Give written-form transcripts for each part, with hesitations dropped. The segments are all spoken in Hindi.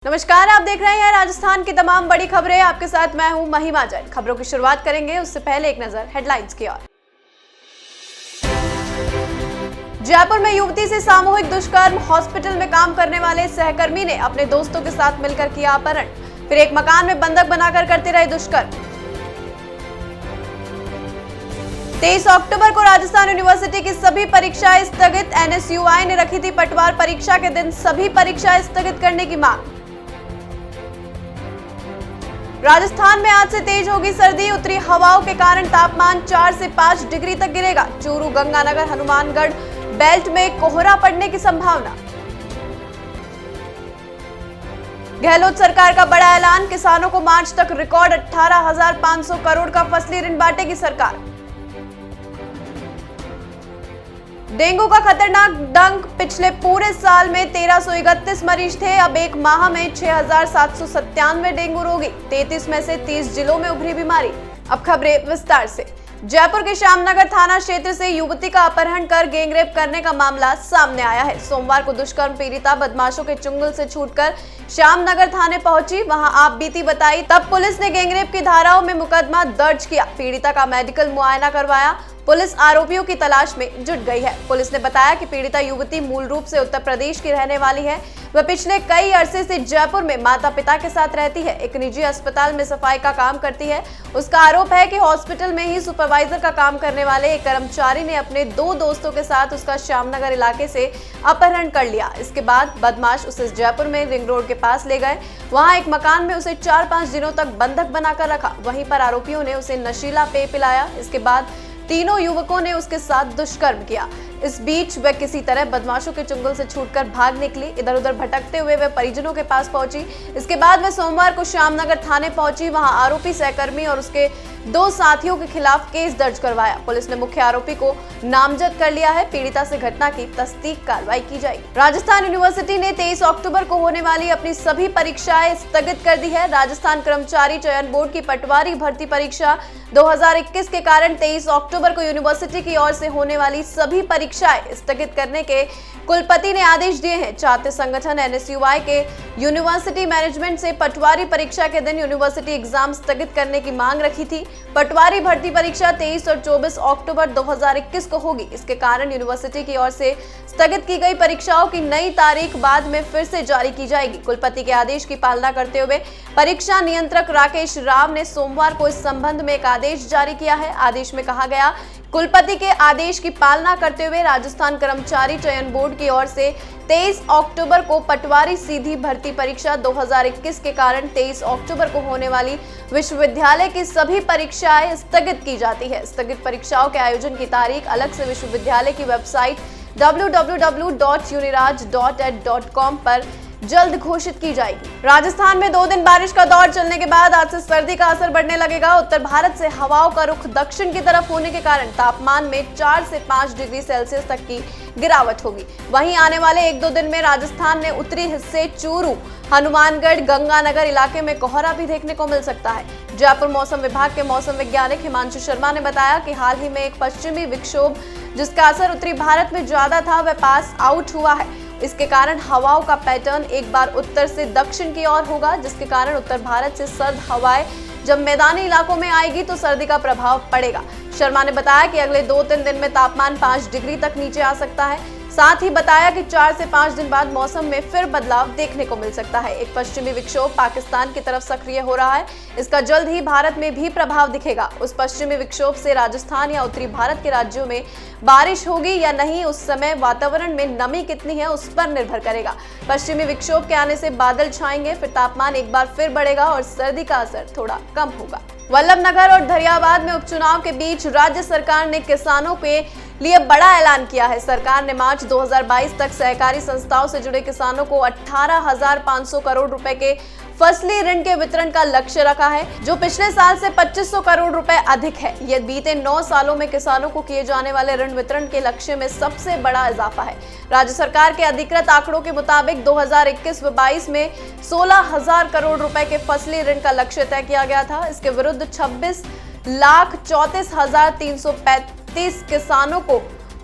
नमस्कार, आप देख रहे हैं राजस्थान की तमाम बड़ी खबरें। आपके साथ मैं हूं महिमा जैन। खबरों की शुरुआत करेंगे उससे पहले एक नजर हेडलाइंस की ओर। जयपुर में युवती से सामूहिक दुष्कर्म। हॉस्पिटल में काम करने वाले सहकर्मी ने अपने दोस्तों के साथ मिलकर किया अपहरण, फिर एक मकान में बंधक बनाकर करते रहे दुष्कर्म। 23 अक्टूबर को राजस्थान यूनिवर्सिटी की सभी परीक्षाएं स्थगित। एनएसयूआई ने रखी थी पटवार परीक्षा के दिन सभी परीक्षाएं स्थगित करने की मांग। राजस्थान में आज से तेज होगी सर्दी। उत्तरी हवाओं के कारण तापमान 4 से 5 डिग्री तक गिरेगा। चूरू, गंगानगर, हनुमानगढ़ बेल्ट में कोहरा पड़ने की संभावना। गहलोत सरकार का बड़ा ऐलान। किसानों को मार्च तक रिकॉर्ड 18,500 करोड़ का फसली ऋण बांटेगी सरकार। डेंगू का खतरनाक डंक। पिछले पूरे साल में 1331 मरीज थे। अब एक माह में 6,797 डेंगू रोगी। 33 में से 30 जिलों में उभरी बीमारी। अब खबरें विस्तार से। जयपुर के श्यामनगर थाना क्षेत्र से युवती का अपहरण कर गैंगरेप करने का मामला सामने आया है। सोमवार को दुष्कर्म पीड़िता बदमाशों के चुंगल से छूटकर श्यामनगर थाने पहुंची। वहां आप बीती बताई, तब पुलिस ने गैंगरेप की धाराओं में मुकदमा दर्ज किया। पीड़िता का मेडिकल मुआयना करवाया। पुलिस आरोपियों की तलाश में जुट गई है। पुलिस ने बताया कि पीड़िता युवती मूल रूप से उत्तर प्रदेश की रहने वाली है। वह पिछले कई अरसे से जयपुर में माता पिता के साथ रहती है। एक निजी अस्पताल में सफाई का काम करती है। उसका आरोप है कि हॉस्पिटल में ही सुपरवाइजर का काम करने वाले एक कर्मचारी ने अपने 2 दोस्तों के साथ उसका श्यामनगर इलाके से अपहरण कर लिया। इसके बाद बदमाश उसे जयपुर में रिंग रोड के पास ले गए। वहां एक मकान में उसे 4-5 दिनों तक बंधक बनाकर रखा। वहीं पर आरोपियों ने उसे नशीला पेय पिलाया। इसके बाद तीनों युवकों ने उसके साथ दुष्कर्म किया। इस बीच वह किसी तरह बदमाशों के चुंगल से छूटकर भाग निकली। इधर उधर भटकते हुए वह परिजनों के पास पहुंची। इसके बाद वह सोमवार को श्यामनगर थाने पहुंची। वहां आरोपी सहकर्मी और उसके 2 साथियों के खिलाफ केस दर्ज करवाया। पुलिस ने मुख्य आरोपी को नामजद कर लिया है। पीड़िता से घटना की तस्दीक कार्रवाई की जाएगी। राजस्थान यूनिवर्सिटी ने 23 अक्टूबर को होने वाली अपनी सभी परीक्षाएं स्थगित कर दी है। राजस्थान कर्मचारी चयन बोर्ड की पटवारी भर्ती परीक्षा 2021 के कारण 23 अक्टूबर को यूनिवर्सिटी की ओर से होने वाली सभी परीक्षाएं स्थगित करने के कुलपति ने आदेश दिए हैं। छात्र संगठन एनएसयूआई के यूनिवर्सिटी मैनेजमेंट से पटवारी परीक्षा के दिन यूनिवर्सिटी एग्जाम स्थगित करने की मांग रखी थी। पटवारी भर्ती परीक्षा 23 और 24 अक्टूबर 2021 को होगी। इसके कारण यूनिवर्सिटी की ओर से स्थगित की गई परीक्षाओं की नई तारीख बाद में फिर से जारी की जाएगी। कुलपति के आदेश की पालना करते हुए परीक्षा नियंत्रक राकेश राव ने सोमवार को इस संबंध में एक आदेश जारी किया है। आदेश में कहा गया, कुलपति के आदेश की पालना करते हुए राजस्थान कर्मचारी चयन बोर्ड की ओर से 23 अक्टूबर को पटवारी सीधी भर्ती परीक्षा 2021 के कारण 23 अक्टूबर को होने वाली विश्वविद्यालय की सभी परीक्षाएं स्थगित की जाती है। स्थगित परीक्षाओं के आयोजन की तारीख अलग से विश्वविद्यालय की वेबसाइट www.uniraj.edu.com पर जल्द घोषित की जाएगी। राजस्थान में 2 दिन बारिश का दौर चलने के बाद आज से सर्दी का असर बढ़ने लगेगा। उत्तर भारत से हवाओं का रुख दक्षिण की तरफ होने के कारण तापमान में 4 से 5 डिग्री सेल्सियस तक की गिरावट होगी। वहीं आने वाले 1-2 दिन में राजस्थान में उत्तरी हिस्से चूरू, हनुमानगढ़, गंगानगर इलाके में कोहरा भी देखने को मिल सकता है। जयपुर मौसम विभाग के मौसम वैज्ञानिक हिमांशु शर्मा ने बताया कि हाल ही में एक पश्चिमी विक्षोभ जिसका असर उत्तरी भारत में ज्यादा था वह पास आउट हुआ है। इसके कारण हवाओं का पैटर्न एक बार उत्तर से दक्षिण की ओर होगा, जिसके कारण उत्तर भारत से सर्द हवाएं जब मैदानी इलाकों में आएगी तो सर्दी का प्रभाव पड़ेगा। शर्मा ने बताया कि अगले 2-3 दिन में तापमान 5 डिग्री तक नीचे आ सकता है। साथ ही बताया कि 4 से 5 दिन बाद मौसम में फिर बदलाव देखने को मिल सकता है। एक पश्चिमी विक्षोभ पाकिस्तान की तरफ सक्रिय हो रहा है। इसका जल्द ही भारत में भी प्रभाव दिखेगा। उस पश्चिमी विक्षोभ से राजस्थान या उत्तरी भारत के राज्यों में बारिश होगी या नहीं, उस समय वातावरण में नमी कितनी है उस पर निर्भर करेगा। पश्चिमी विक्षोभ के आने से बादल छाएंगे, फिर तापमान एक बार फिर बढ़ेगा और सर्दी का असर थोड़ा कम होगा। वल्लभनगर और धरियाबाद में उपचुनाव के बीच राज्य सरकार ने किसानों के लिए बड़ा ऐलान किया है। सरकार ने मार्च 2022 तक सहकारी संस्थाओं से जुड़े किसानों को 18,500 करोड़ रुपए के फसली ऋण के वितरण का लक्ष्य रखा है, जो पिछले साल से 2500 करोड़ रुपए अधिक है। यह बीते 9 सालों में किसानों को किए जाने वाले ऋण वितरण के लक्ष्य में सबसे बड़ा इजाफा है। राज्य सरकार के अधिकृत आंकड़ों के मुताबिक 2021-22 में 16,000 करोड़ रुपए के फसली ऋण का लक्ष्य तय किया गया था। इसके विरुद्ध 26,34,335 किसानों को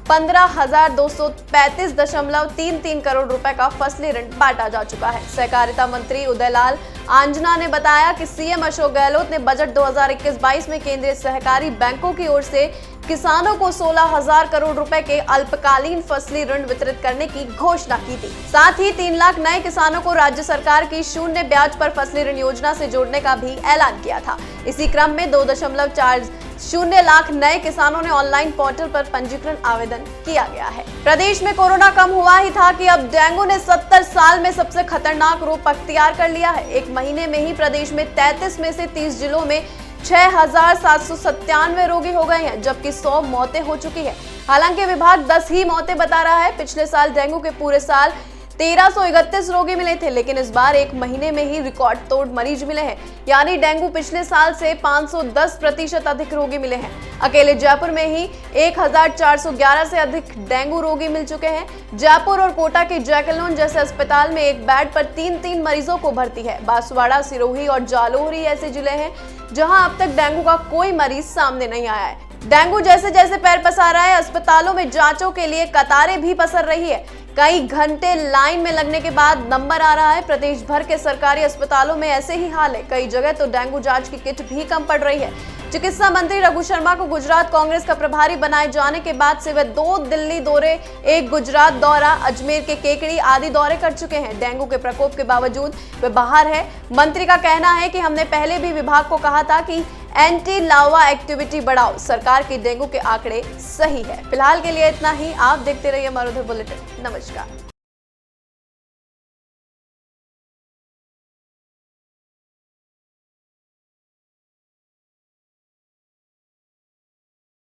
15,235.33 करोड़ रुपए का फसली ऋण बांटा जा चुका है। सहकारिता मंत्री उदयलाल आंजना ने बताया कि सीएम अशोक गहलोत ने बजट 2021-22 में केंद्रीय सहकारी बैंकों की ओर से किसानों को 16,000 करोड़ रुपए के अल्पकालीन फसली ऋण वितरित करने की घोषणा की थी। साथ ही 3 लाख नए किसानों को राज्य सरकार की शून्य ब्याज पर फसली ऋण योजना से जोड़ने का भी ऐलान किया था। इसी क्रम में 2.40 लाख नए किसानों ने ऑनलाइन पोर्टल पर पंजीकरण आवेदन किया गया है। प्रदेश में कोरोना कम हुआ ही था कि अब डेंगू ने 70 साल में सबसे खतरनाक रूप अख्तियार कर लिया है। एक महीने में ही प्रदेश में 33 में से 30 जिलों में 6,797 रोगी हो गए हैं, जबकि 100 मौतें हो चुकी है। हालांकि विभाग 10 ही मौतें बता रहा है। पिछले साल डेंगू के पूरे साल 1331 रोगी मिले थे, लेकिन इस बार एक महीने में ही रिकॉर्ड तोड़ मरीज मिले हैं। यानी डेंगू पिछले साल से 510% अधिक रोगी मिले हैं। अकेले जयपुर में ही 1,411 से अधिक डेंगू रोगी मिल चुके हैं। जयपुर और कोटा के जैकलोन जैसे अस्पताल में एक बेड पर 3-3 मरीजों को भर्ती है। बांसवाड़ा, सिरोही और जालोरी ऐसे जिले हैं जहां अब तक डेंगू का कोई मरीज सामने नहीं आया है। डेंगू जैसे जैसे पैर पसार रहा है, अस्पतालों में जांचों के लिए कतारें भी पसर रही है। कई घंटे लाइन में लगने के बाद नंबर आ रहा है। प्रदेश भर के सरकारी अस्पतालों में ऐसे ही हाल है। कई जगह तो डेंगू जांच की किट भी कम पड़ रही है। चिकित्सा मंत्री रघु शर्मा को गुजरात कांग्रेस का प्रभारी बनाए जाने के बाद से वे 2 दिल्ली दौरे, 1 गुजरात दौरा, अजमेर के केकड़ी आदि दौरे कर चुके हैं। डेंगू के प्रकोप के बावजूद वे बाहर है। मंत्री का कहना है कि हमने पहले भी विभाग को कहा था कि एंटी लार्वा एक्टिविटी बढ़ाओ। सरकार की डेंगू के आंकड़े सही है। फिलहाल के लिए इतना ही। आप देखते रहिए मरुधर बुलेटिन। नमस्कार।